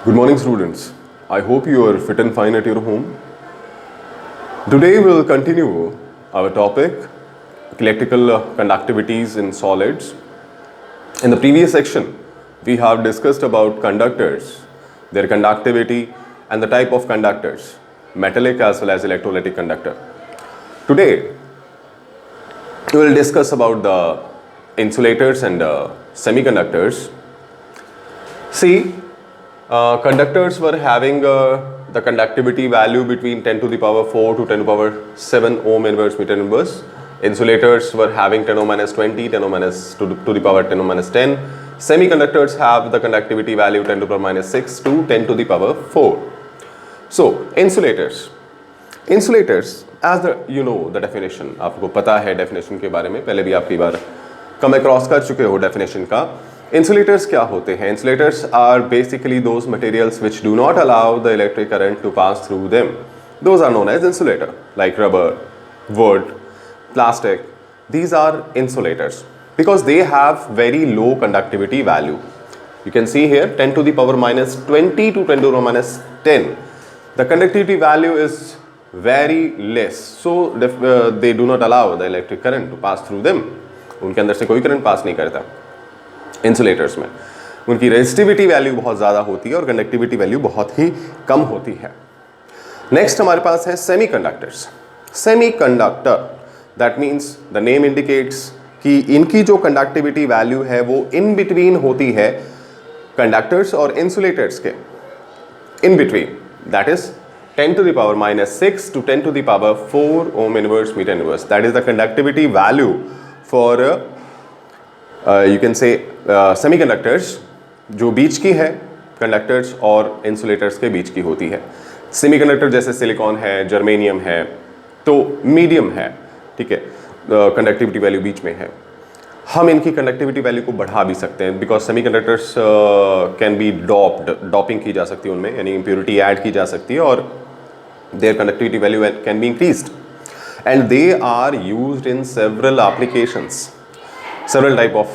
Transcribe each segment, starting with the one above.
Good morning, students. I hope you are fit and fine at your home. Today we will continue our topic, electrical conductivities in solids. In the previous section, we have discussed about conductors, their conductivity and the type of conductors, metallic as well as electrolytic conductor. Today, we will discuss about the insulators and semiconductors. See, conductors were having the conductivity value between 10 to the power 4 to 10 to the power 7 ohm inverse meter inverse. Insulators were having 10 ohm minus 20, 10 ohm minus to the power 10 ohm minus 10. Semiconductors have the conductivity value 10 to the power minus 6 to 10 to the power 4. So, insulators. Insulators, as you know the definition, आपको पता है definition के बारे में, पहले भी आप कई बार come across कर चुके हो definition का. Insulators क्या होते हैं? Insulators are basically those materials which do not allow the electric current to pass through them. Those are known as insulator, like rubber, wood, plastic. These are insulators because they have very low conductivity value. You can see here 10 to the power minus 20 to 10 to the power minus 10. The conductivity value is very less, so they do not allow the electric current to pass through them. उनके अंदर से कोई current pass नहीं करता. Insulators में उनकी resistivity value बहुत ज़्यादा होती है और कंडक्टिविटी वैल्यू बहुत ही कम होती है. नेक्स्ट हमारे पास है semiconductors. Semiconductor that means the name indicates कि इनकी जो कंडक्टिविटी वैल्यू है वो इन बिटवीन होती है कंडक्टर्स और इंसुलेटर्स के in between, that is 10 to the power minus 6 to 10 to the power 4 ohm inverse meter inverse. That is the conductivity value for you can say semiconductors जो बीच की है conductors और insulators के बीच की होती है. सेमीकंडक्टर जैसे सिलिकॉन है, जर्मेनियम है, तो मीडियम है, ठीक है, कंडक्टिविटी वैल्यू बीच में है. हम इनकी कंडक्टिविटी वैल्यू को बढ़ा भी सकते हैं because semiconductors can be doping की जा सकती है उनमें, यानी इम्प्योरिटी ऐड की जा सकती है और their conductivity value can be increased and they are used in several applications. Several type of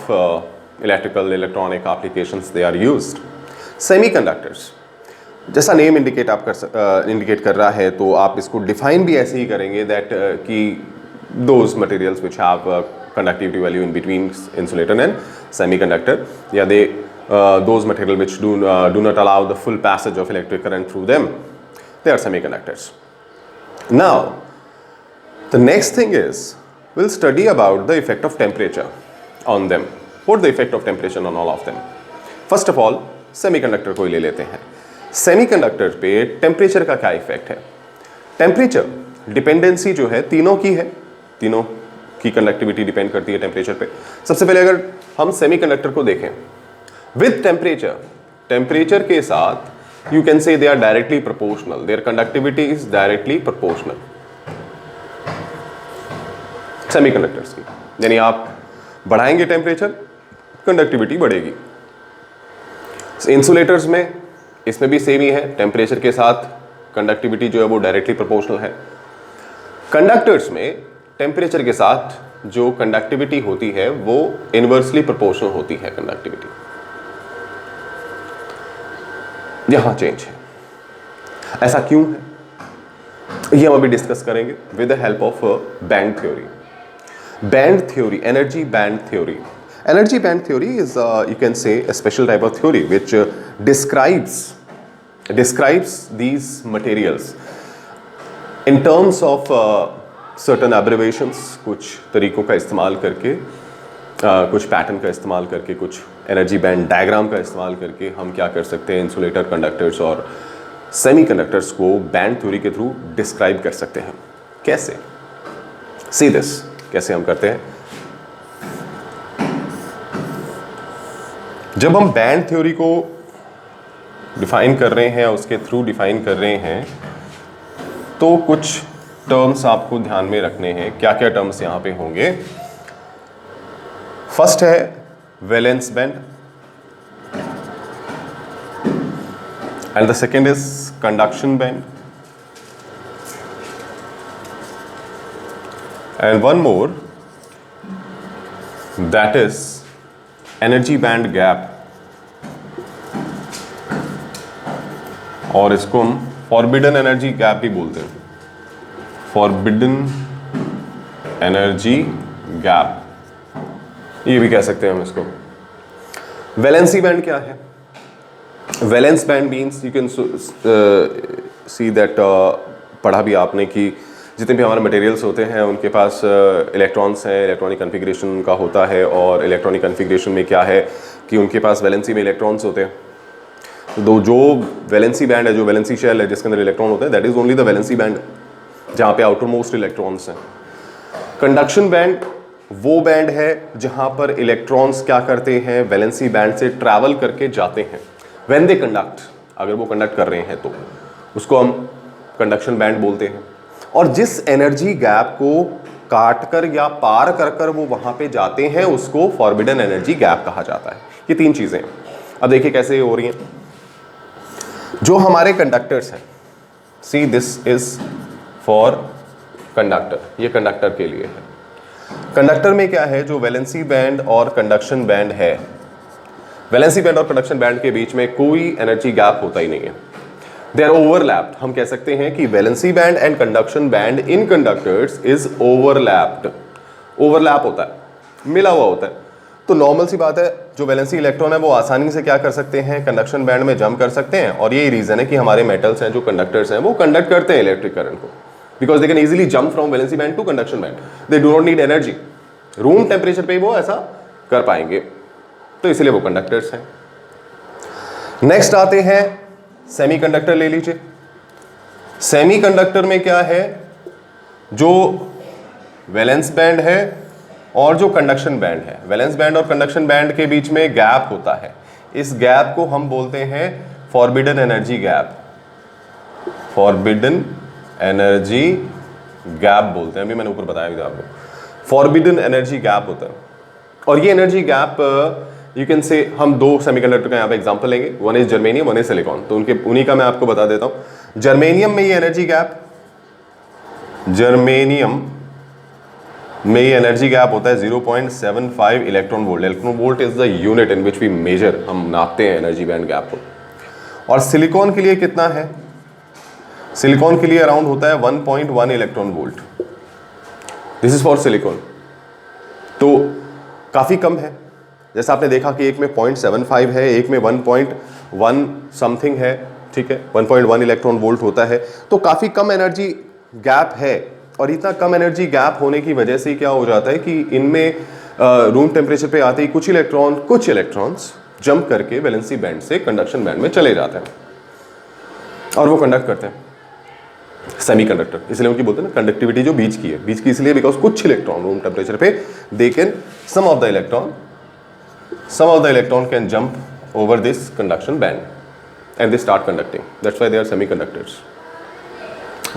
electrical, electronic applications they are used. Semiconductors, जैसा नेम इंडिकेट कर रहा है तो आप इसको डिफाइन भी ऐसे ही करेंगे दैट कि those materials which have conductivity value in between insulator and semiconductor, या they those material which do not allow the full passage of electric current through them, they are semiconductors. Now the next thing is we'll study about the effect of temperature on them. What the effect of temperature on all of them? First of all, semiconductor को ही ले लेते हैं. Semiconductor पे temperature का क्या effect है? Temperature dependency जो है तीनों की है, तीनों की कंडक्टिविटी डिपेंड करती है टेम्परेचर पे. सबसे पहले अगर हम सेमीकंडक्टर को देखें विद टेम्परेचर के साथ you can say they are directly proportional, their conductivity is directly proportional semiconductors की. यानी आप बढ़ाएंगे टेम्परेचर, कंडक्टिविटी बढ़ेगी. इंसुलेटर्स में इसमें भी सेम ही है, टेम्परेचर के साथ कंडक्टिविटी जो है वो डायरेक्टली प्रोपोर्शनल है. कंडक्टर्स में टेम्परेचर के साथ जो कंडक्टिविटी होती है वो इनवर्सली प्रोपोर्शनल होती है कंडक्टिविटी. यहां चेंज है. ऐसा क्यों है ये हम अभी डिस्कस करेंगे with the help of band theory. Band theory, energy band theory. Energy band theory is you can say a special type of theory which describes these materials in terms of certain abbreviations. कुछ तरीकों का इस्तेमाल करके, कुछ pattern का इस्तेमाल करके, कुछ एनर्जी बैंड डायग्राम का इस्तेमाल करके हम क्या कर सकते हैं, इंसुलेटर, कंडक्टर्स और सेमीकंडक्टर्स को बैंड थ्योरी के थ्रू डिस्क्राइब कर सकते हैं. कैसे? See this. कैसे हम करते हैं? जब हम बैंड थ्योरी को डिफाइन कर रहे हैं, उसके थ्रू डिफाइन कर रहे हैं, तो कुछ टर्म्स आपको ध्यान में रखने हैं. क्या क्या टर्म्स यहां पे होंगे? फर्स्ट है valence band and the second is conduction band and one more, that is energy band gap और इसको हम फॉरबिडन एनर्जी गैप भी बोलते हैं, फॉरबिडन एनर्जी गैप, ये भी कह सकते हैं हम इसको। वैलेंसी बैंड क्या है? Valence band means you can see that, पढ़ा भी आपने कि जितने भी हमारे मटेरियल्स होते हैं उनके पास इलेक्ट्रॉन्स हैं, इलेक्ट्रॉनिक कन्फिग्रेशन उनका होता है, और इलेक्ट्रॉनिक कन्फिग्रेशन में क्या है कि उनके पास वैलेंसी में इलेक्ट्रॉन्स होते हैं। तो जो वैलेंसी बैंड है, जो वैलेंसी शेल है जिसके अंदर इलेक्ट्रॉन होते हैं, that is only the valency band, जहाँ पे आउटर मोस्ट इलेक्ट्रॉन्स हैं। कंडक्शन बैंड वो बैंड है जहाँ पर इलेक्ट्रॉन्स क्या करते हैं, वैलेंसी बैंड से ट्रैवल करके जाते हैं व्हेन दे कंडक्ट, अगर वो कंडक्ट कर रहे हैं तो उसको हम कंडक्शन बैंड बोलते हैं। और जिस एनर्जी गैप को काट कर या पार कर कर वो वहाँ पे जाते हैं उसको फॉरबिडन एनर्जी गैप कहा जाता है। ये तीन चीज़ें, अब देखिए कैसे हो रही हैं। जो हमारे कंडक्टर्स हैं, see this is for conductor, ये कंडक्टर के लिए है। कंडक्टर में क्या है, जो वैलेंसी बैंड और कंडक्शन बैंड है, वैलेंसी बैंड और कंडक्शन बैंड के बीच में कोई एनर्जी गैप होता ही नहीं है, दे आर ओवरलैप्ड। हम कह सकते हैं कि valency band and conduction band in conductors is overlapped, overlap होता है, मिला हुआ होता है। तो नॉर्मल सी बात है, जो वैलेंसी इलेक्ट्रॉन है वो आसानी से क्या कर सकते हैं, कंडक्शन बैंड में जंप कर सकते हैं, और यही रीजन है कि हमारे मेटल्स हैं, जो कंडक्टर्स हैं, वो कंडक्ट करते हैं इलेक्ट्रिक करंट को, because they can easily jump from valency band to conduction band, they do not need energy, room temperature पे वो ऐसा कर पाएंगे, तो इसलिए वो कंडक्टर्स हैं। नेक्स्ट आते हैं सेमीकंडक्टर, ले लीजिए। सेमीकंडक्टर में क्या है, जो वैलेंस बैंड है और जो कंडक्शन बैंड है, वैलेंस बैंड और कंडक्शन बैंड के बीच में गैप होता है, इस गैप को हम बोलते हैं forbidden energy gap, forbidden energy gap बोलते हैं। अभी मैंने ऊपर बताया भी था आपको, फॉरबिडन एनर्जी गैप होता है। और ये एनर्जी गैप यू कैन से, हम दो सेमीकंडक्टर का यहाँ पे एग्जांपल लेंगे, one is germanium, one is silicon, तो उन्हीं का मैं आपको बता देता हूँ। जर्मेनियम में ये एनर्जी गैप, जर्मेनियम में ये एनर्जी गैप होता है 0.75 electron volt. Electron volt is the unit in which we measure, हम नापते हैं एनर्जी बैंड गैप को। और सिलिकॉन के लिए कितना है, सिलिकॉन के लिए अराउंड होता है 1.1 electron volt, this is for silicon. तो काफ़ी कम है, जैसा आपने देखा कि एक में 0.75 है, एक में 1.1 समथिंग है, ठीक है, 1.1 इलेक्ट्रॉन वोल्ट होता है, तो काफ़ी कम एनर्जी गैप है। और इतना कम एनर्जी गैप होने की वजह से क्या हो जाता है कि इनमें रूम टेम्परेचर पे आते ही कुछ इलेक्ट्रॉन्स जंप करके वैलेंसी बैंड से कंडक्शन बैंड में चले जाते हैं और वो कंडक्ट करते हैं, सेमीकंडक्टर। इसलिए उनकी बोलते हैं ना कंडक्टिविटी जो बीच की है, बीच की इसलिए बिकॉज कुछ इलेक्ट्रॉन रूम टेम्परेचर पे they can, some of the electron can jump over this conduction band and they start conducting, that's why they are semiconductors.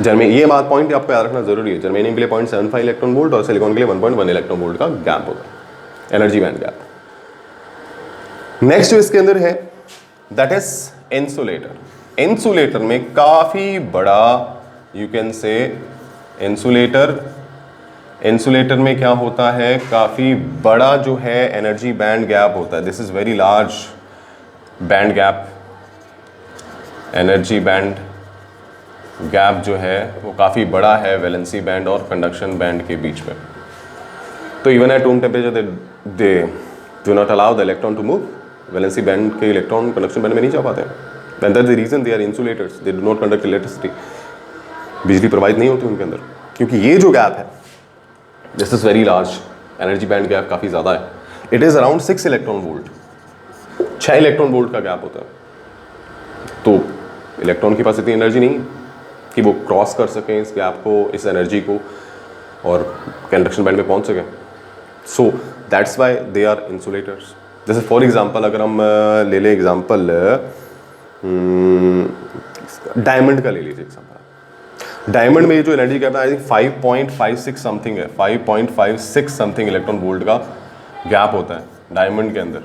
ये बात पॉइंट आपको याद रखना जरूरी है, जर्मेनियम के लिए 0.75 इलेक्ट्रॉन वोल्ट और सिलिकॉन के लिए 1.1 इलेक्ट्रॉन वोल्ट का गैप होगा, एनर्जी बैंड गैप। नेक्स्ट जो इसके अंदर है दैट इज इंसुलेटर। इंसुलेटर में काफी बड़ा, यू कैन से इंसुलेटर में क्या होता है, काफी बड़ा जो है एनर्जी बैंड गैप होता है, this is very large band gap. Energy band gap जो है वो काफ़ी बड़ा है वैलेंसी बैंड और कंडक्शन बैंड के बीच में। तो even at room temperature they do not allow the electron to move, valency band के इलेक्ट्रॉन कंडक्शन बैंड में नहीं जा पाते हैं, and that's the reason they are insulators, they do not conduct electricity, बिजली प्रोवाइड नहीं होती उनके अंदर, क्योंकि ये जो गैप है this is very large, energy band gap काफ़ी ज़्यादा है, it is around 6 electron volt, 6 electron volt का गैप होता है। तो इलेक्ट्रॉन के पास इतनी एनर्जी नहीं कि वो क्रॉस कर सकें इस गैप को, इस एनर्जी को, और कंडक्शन बैंड में पहुंच सकें। So that's why they are insulators. जैसे फॉर एग्जांपल अगर हम ले लें एग्जांपल डायमंड का ले लीजिए एग्जांपल। डायमंड में जो एनर्जी गैप है आई थिंक 5.56 समथिंग है, 5.56 समथिंग इलेक्ट्रॉन वोल्ट का गैप होता है डायमंड के अंदर।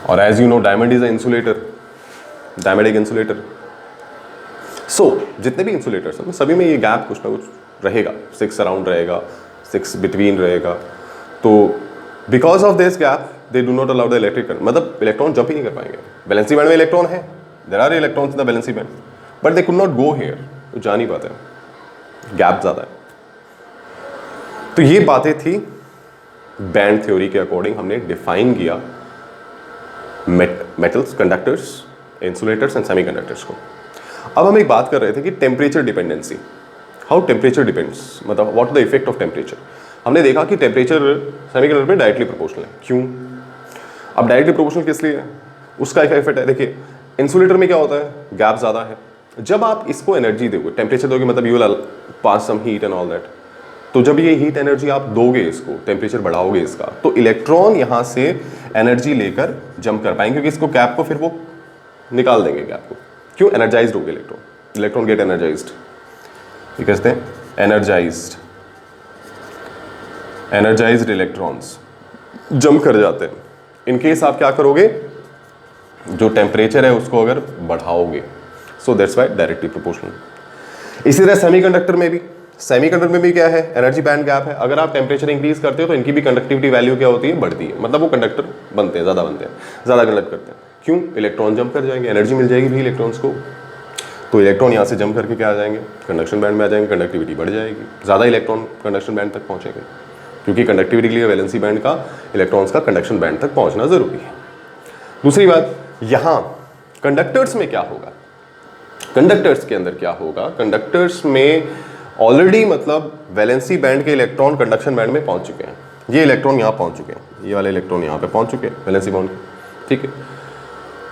और as you know diamond is a insulator, diamond एक इंसुलेटर। सो जितने भी इंसुलेटर्स हैं सभी में ये गैप कुछ ना कुछ रहेगा, 6 अराउंड रहेगा, 6 बिटवीन रहेगा। तो because of this gap they do not allow the electric current, मतलब इलेक्ट्रॉन जंप ही नहीं कर पाएंगे। वैलेंसी बैंड में इलेक्ट्रॉन है there are electrons in the valency band but they could not go here, तो जा नहीं पाते, गैप ज़्यादा है। तो ये बातें थी बैंड थ्योरी के अकॉर्डिंग हमने डिफाइन किया metals, conductors, insulators and semiconductors को। अब हम एक बात कर रहे थे कि temperature dependency, how temperature depends, मतलब what the effect of temperature. हमने देखा कि टेम्परेचर सेमीकंडक्टर में डायरेक्टली प्रोपोर्शनल है। क्यों? अब डायरेक्टली प्रोपोर्शनल किस लिए है? उसका एक इफेक्ट है। देखिए इंसुलेटर में क्या होता है, गैप ज़्यादा है। जब आप इसको एनर्जी दोगे, टेम्परेचर दोगे, मतलब you will pass some heat and all that, तो जब ये हीट एनर्जी आप दोगे इसको, टेम्परेचर बढ़ाओगे इसका, तो इलेक्ट्रॉन यहाँ से एनर्जी लेकर जंप कर पाएंगे, क्योंकि इसको गैप को फिर वो निकाल देंगे गैप को। क्यों? एनर्जाइज्ड हो गए इलेक्ट्रॉन, इलेक्ट्रॉन गेट एनर्जाइज्ड, ये कहते हैं एनर्जाइज्ड, एनर्जाइज्ड इलेक्ट्रॉन्स जंप कर जाते हैं। इन केस आप क्या करोगे, जो टेम्परेचर है उसको अगर बढ़ाओगे, so that's why directly proportional. इसी तरह सेमीकंडक्टर में भी, सेमीकंडक्टर में भी क्या है, एनर्जी बैंड गैप है। अगर आप टेम्परेचर इंक्रीज करते हो तो इनकी भी कंडक्टिविटी वैल्यू क्या होती है, बढ़ती है, मतलब वो कंडक्टर बनते हैं, ज़्यादा बनते हैं, ज़्यादा कंडक्ट करते हैं। क्यों? इलेक्ट्रॉन जंप कर जाएंगे, एनर्जी मिल जाएगी भी इलेक्ट्रॉन्स को, तो इलेक्ट्रॉन यहाँ से जंप करके क्या आ जाएंगे, कंडक्शन बैंड में आ जाएंगे, कंडक्टिविटी बढ़ जाएगी, ज़्यादा इलेक्ट्रॉन कंडक्शन बैंड तक पहुँचेंगे, क्योंकि कंडक्टिविटी के लिए वैलेंसी बैंड का, इलेक्ट्रॉन्स का कंडक्शन बैंड तक पहुँचना ज़रूरी है। दूसरी बात, यहाँ कंडक्टर्स में क्या होगा, कंडक्टर्स के अंदर क्या होगा, कंडक्टर्स में ऑलरेडी मतलब वैलेंसी बैंड के इलेक्ट्रॉन कंडक्शन बैंड में पहुंच चुके हैं। ये इलेक्ट्रॉन यहाँ पहुंच चुके हैं, ये वाले इलेक्ट्रॉन यहाँ पे पहुंच चुके हैं वैलेंसी बॉन्ड के, ठीक है,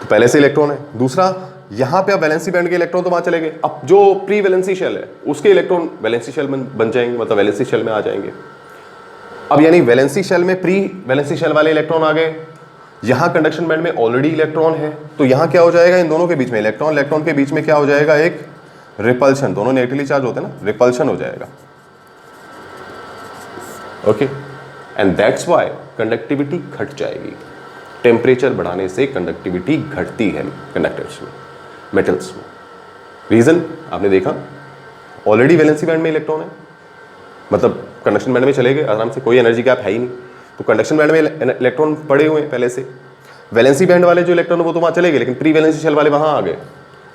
तो पहले से इलेक्ट्रॉन है। दूसरा, यहाँ पे अब वैलेंसी बैंड के इलेक्ट्रॉन तो वहाँ चले गए, अब जो प्री वैलेंसी शेल है उसके इलेक्ट्रॉन वैलेंसी शेल में बन जाएंगे, मतलब वैलेंसी शेल में आ जाएंगे। अब यानी वैलेंसी शेल में प्री वैलेंसी शेल वाले इलेक्ट्रॉन आ गए, यहाँ कंडक्शन बैंड में ऑलरेडी इलेक्ट्रॉन है, तो यहाँ क्या हो जाएगा, इन दोनों के बीच में, इलेक्ट्रॉन इलेक्ट्रॉन के बीच में क्या हो जाएगा, एक रिपल्शन, दोनों नेगेटिवली चार्ज होते हैं ना, रिपल्शन हो जाएगा, okay, and that's why conductivity घट जाएगी। टेम्परेचर बढ़ाने से कंडक्टिविटी घटती है कंडक्टर्स में, मेटल्स में। रीजन आपने देखा, ऑलरेडी वैलेंसी बैंड में इलेक्ट्रॉन है, मतलब कंडक्शन बैंड में चले गए आराम से, कोई एनर्जी गैप है ही नहीं, तो कंडक्शन बैंड में इलेक्ट्रॉन पड़े हुए हैं पहले से। वैलेंसी बैंड वाले जो इलेक्ट्रॉन वो तो वहाँ चले गए, लेकिन प्री वैलेंसी शेल वाले वहाँ आ गए।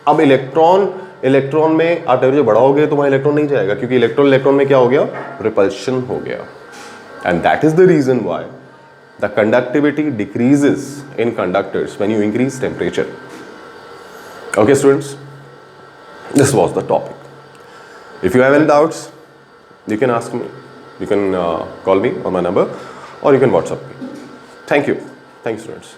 अब इलेक्ट्रॉन में आप टेम्परेचर बढ़ाओगे तो वहाँ इलेक्ट्रॉन नहीं जाएगा, क्योंकि इलेक्ट्रॉन में क्या हो गया, रिपल्शन हो गया, and that is the reason why the conductivity decreases in conductors when you increase temperature. Okay students, this was the topic. If you have any doubts, you can ask me, you can call me on my number, or you can WhatsApp me. Thank you students.